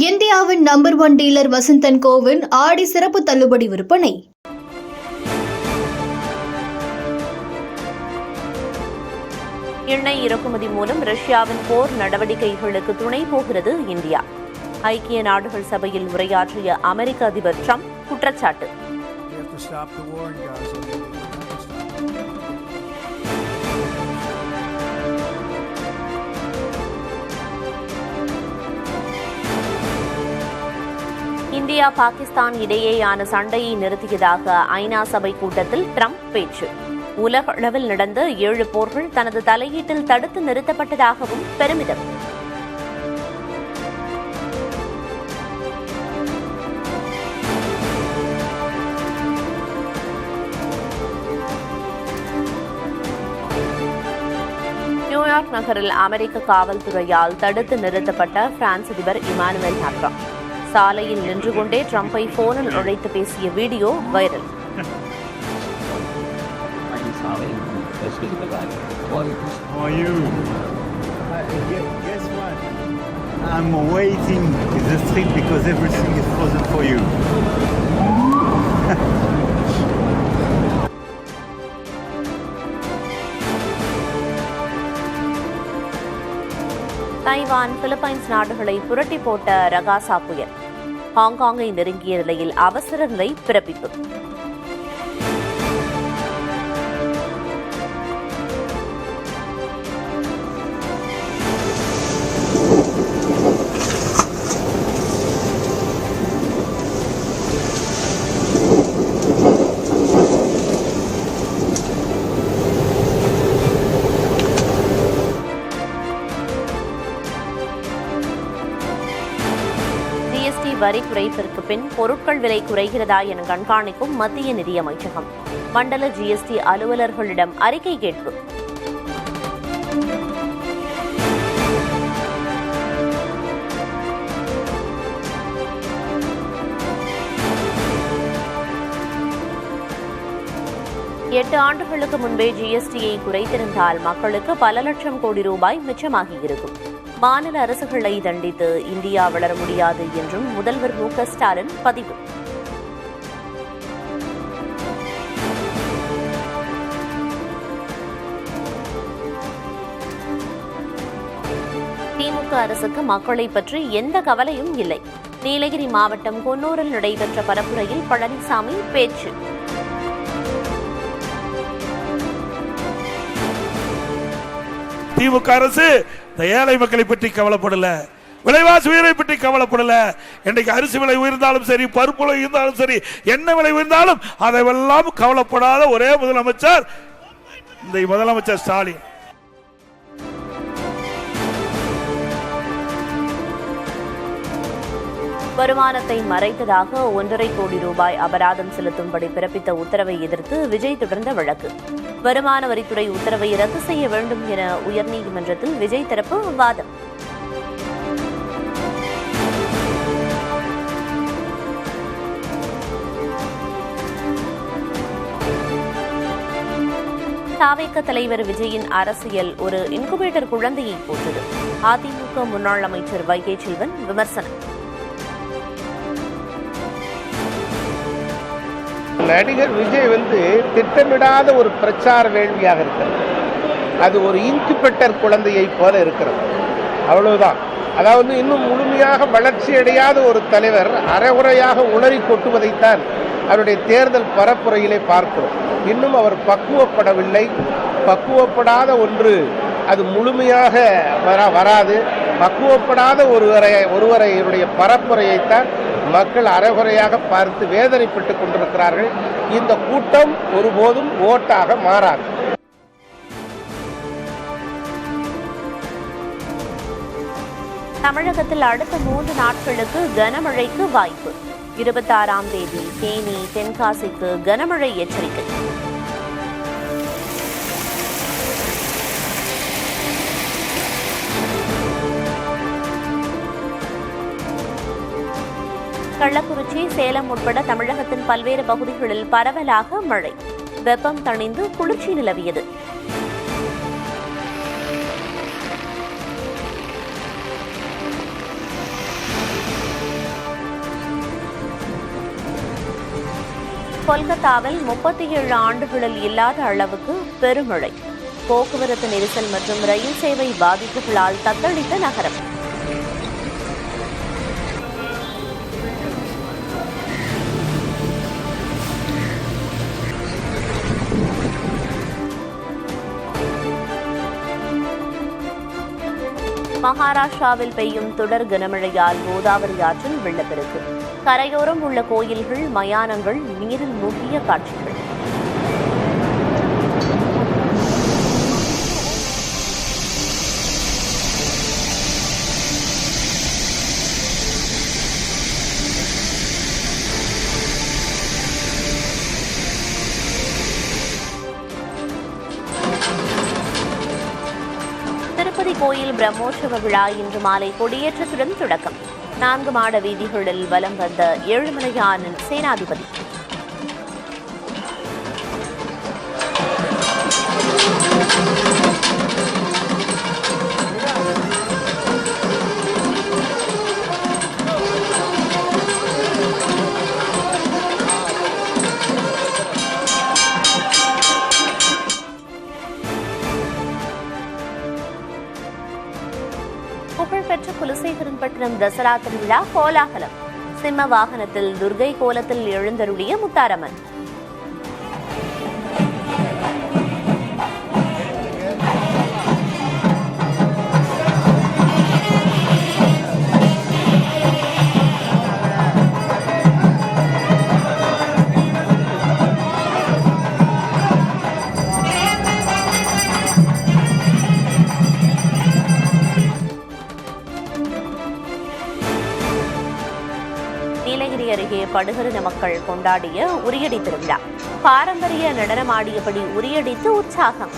இந்தியாவின் number 1 dealer Vasanth and CoWIN ஆடி சிறப்பு தள்ளுபடி விற்பனை. எண்ணெய் இறக்குமதி மூலம் ரஷ்யாவின் போர் நடவடிக்கைகளுக்கு துணை போகிறது இந்தியா. ஐக்கிய நாடுகள் சபையில் உரையாற்றிய அமெரிக்க அதிபர் ட்ரம்ப் குற்றச்சாட்டு. இந்தியா பாகிஸ்தான் இடையேயான சண்டையை நிறுத்தியதாக ஐநா சபை கூட்டத்தில் ட்ரம்ப் பேச்சு. உலக அளவில் நடந்த 7 போர்கள் தனது தலையீட்டில் தடுத்து நிறுத்தப்பட்டதாகவும் பெருமிதம். நியூயார்க் நகரில் அமெரிக்க காவல்துறையால் தடுத்து நிறுத்தப்பட்ட பிரான்ஸ் அதிபர் இமானுவேல் மேக்ரான் சாலையில் நின்று கொண்டே ட்ரம்பை போனில் உழைத்து பேசிய video viral. I'm waiting in the street because everything is frozen for you. Taiwan, Philippines நாடுகளை புரட்டி போட்ட ரகாசா புயல் ஹாங்காங்கை நெருங்கிய நிலையில் அவசர நிலை பிறப்பிப்பு. வரி குறைப்பிற்கு பின் பொருட்கள் விலை குறைகிறதா என கண்காணிக்கும் மத்திய நிதியமைச்சகம் மண்டல ஜிஎஸ்டி அலுவலர்களிடம் அறிக்கை கேட்பு. எட்டு ஆண்டுகளுக்கு முன்பே ஜிஎஸ்டியை குறைத்திருந்தால் மக்களுக்கு பல லட்சம் கோடி ரூபாய் மிச்சமாகியிருக்கும். மாநில அரசுகளை தண்டித்து இந்தியா வளர முடியாது என்றும் முதல்வர் மு.க. ஸ்டாலின் பதிவு. திமுக அரசுக்கு மக்களை பற்றி எந்த கவலையும் இல்லை. நீலகிரி மாவட்டம் கொன்னூரில் நடைபெற்ற பரப்புரையில் பழனிசாமி பேச்சு. திமுக அரசு ஏழை மக்களை பற்றி கவலைப்படல, விலைவாசி உயர்வை பற்றி கவலைப்படல. இன்றைக்கு அரிசி விலை உயர்ந்தாலும் சரி, பருப்பு விலை உயர்ந்தாலும் சரி, என்ன விலை உயர்ந்தாலும் அதையெல்லாம் கவலைப்படாத ஒரே முதலமைச்சர் இந்த முதலமைச்சர் ஸ்டாலின். வருமானத்தை மறைத்ததாக 1.5 கோடி ரூபாய் அபராதம் செலுத்தும்படி பிறப்பித்த உத்தரவை எதிர்த்து விஜய் தொடர்ந்த வழக்கு. வருமான வரித்துறை உத்தரவை ரத்து செய்ய வேண்டும் என உயர்நீதிமன்றத்தில் விஜய் தரப்பு வாதம். தாவேக தலைவர் விஜயின் அரசியல் ஒரு இன்குபேட்டர் குழந்தையை போன்றது. அதிமுக முன்னாள் அமைச்சர் வைகை செல்வன் விமர்சனம். நடிகர் விஜய் திட்டமிடாத ஒரு பிரச்சார வேள்வியாக இருக்கிறது. அது ஒரு இன்குபேட்டர் குழந்தையை போல இருக்கிறது, அவ்வளவுதான். அதாவது இன்னும் முழுமையாக வளர்ச்சி அடையாத ஒரு தலைவர் அரைகுறையாக உளறி கொட்டுவதைத்தான் அவருடைய தேர்தல் பரப்புரையிலே பார்க்கிறோம். இன்னும் அவர் பக்குவப்படவில்லை. பக்குவப்படாத ஒன்று அது முழுமையாக வராது. பக்குவப்படாத ஒருவரையுடைய பரப்புரையைத்தான் மக்கள் அரைகுறையாக பார்த்து வேதனைப்பட்டுக் கொண்டிருக்கிறார்கள். இந்த கூட்டம் ஒருபோதும் ஓட்டாக மாறாது. தமிழகத்தில் அடுத்த 3 நாட்களுக்கு கனமழைக்கு வாய்ப்பு. 26ஆம் தேதி தேனி, தென்காசிக்கு கனமழை எச்சரிக்கை. கள்ளக்குறிச்சி, சேலம் உட்பட தமிழகத்தின் பல்வேறு பகுதிகளில் பரவலாக மழை. வெப்பம் தணிந்து குளிர்ச்சி நிலவியது. கொல்கத்தாவில் 37 ஆண்டுகளில் இல்லாத அளவுக்கு பெருமழை. போக்குவரத்து நெரிசல் மற்றும் ரயில் சேவை பாதிப்புகளால் தத்தளித்த நகரம். மகாராஷ்டிராவில் பெய்யும் தொடர் கனமழையால் கோதாவரி ஆற்றில் வெள்ளப்பெருக்கு. கரையோரம் உள்ள கோயில்கள், மயானங்கள் நீரில் மூழ்கிய காட்சிகள். திருப்பதி கோயில் பிரம்மோற்சவ விழா இன்று மாலை கொடியேற்றத்துடன் தொடக்கம். 4 மாட வீதிகளில் வலம் வந்த ஏழுமலையான் சேனாதிபதி. புகழ்பெற்ற குலசேகரன்பட்டினம் தசரா திருவிழா கோலாகலம். சிம்ம வாகனத்தில் துர்கை கோலத்தில் எழுந்தருளிய முத்தாரம்மன். நீலகிரி அருகே படுகரின மக்கள் கொண்டாடிய உரியடி திருவிழா. பாரம்பரிய நடனமாடியபடி உரியடித்து உற்சாகம்.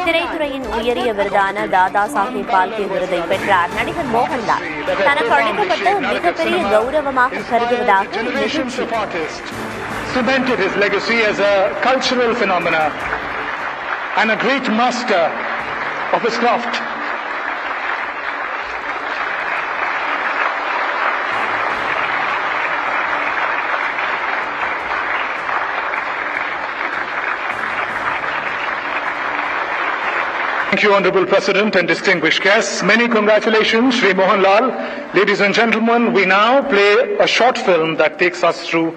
திரைத்துறையின் உயரிய விருதான தாதா சாஹேப் பால்கே விருதை பெற்றார் நடிகர் மோகன்லால். தனக்கு அளிக்கப்பட்ட மிகப்பெரிய கௌரவமாக கருதுவதாக cemented his legacy as a cultural phenomena and a great master of his craft. Thank you, Honorable President and distinguished guests. Many congratulations, Shri Mohan Lal. Ladies and gentlemen, we now play a short film that takes us through.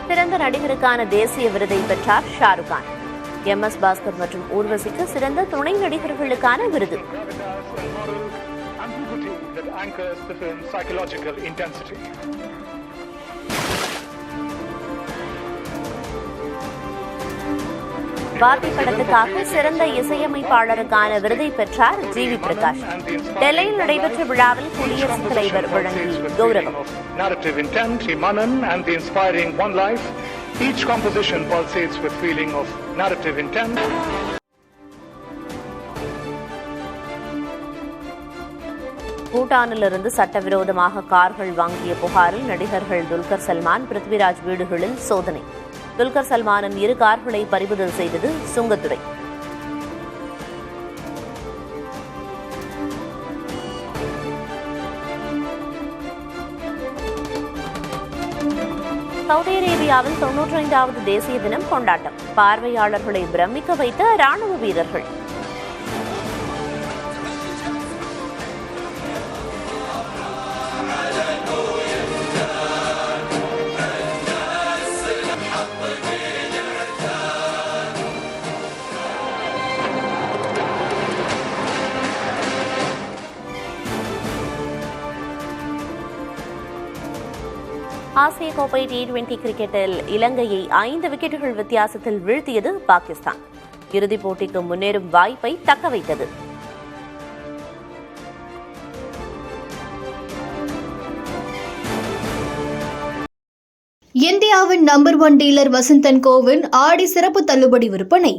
சிறந்த நடிகருக்கான தேசிய விருதை பெற்றார் Shahrukh Khan. MS Bhaskar மற்றும் ஊர்வசிக்கு சிறந்த துணை நடிகர்களுக்கான விருது. That anchors the film's psychological intensity. வாத்தி படத்துக்காக சிறந்த இசையமைப்பாளருக்கான விருதை பெற்றார் ஜிவி பிரகாஷ். டெல்லியில் நடைபெற்ற விழாவில் குடியரசுத் தலைவர் வழங்கி கௌரவம். Narrative intent, Manan and the inspiring One Life. Each composition pulsates with feeling of narrative intent. பூட்டானிலிருந்து சட்டவிரோதமாக கார்கள் வாங்கிய புகாரில் நடிகர்கள் துல்கர் சல்மான், பிருத்விராஜ் வீடுகளில் சோதனை. துல்கர் சல்மானின் 2 கார்களை பறிமுதல் செய்தது சுங்கத்துறை. சவுதி அரேபியாவில் 95வது தேசிய தினம் கொண்டாட்டம். பார்வையாளர்களை பிரமிக்க வைத்த ராணுவ வீரர்கள். ஆசிய கோப்பை T20 கிரிக்கெட்டில் இலங்கையை 5 விக்கெட்டுகள் வித்தியாசத்தில் வீழ்த்தியது பாகிஸ்தான். இறுதிப் போட்டிக்கு முன்னேறும் வாய்ப்பை தக்க வைத்தது. இந்தியாவின் number 1 dealer Vasanth and CoWIN ஆடி சிறப்பு தள்ளுபடி விற்பனை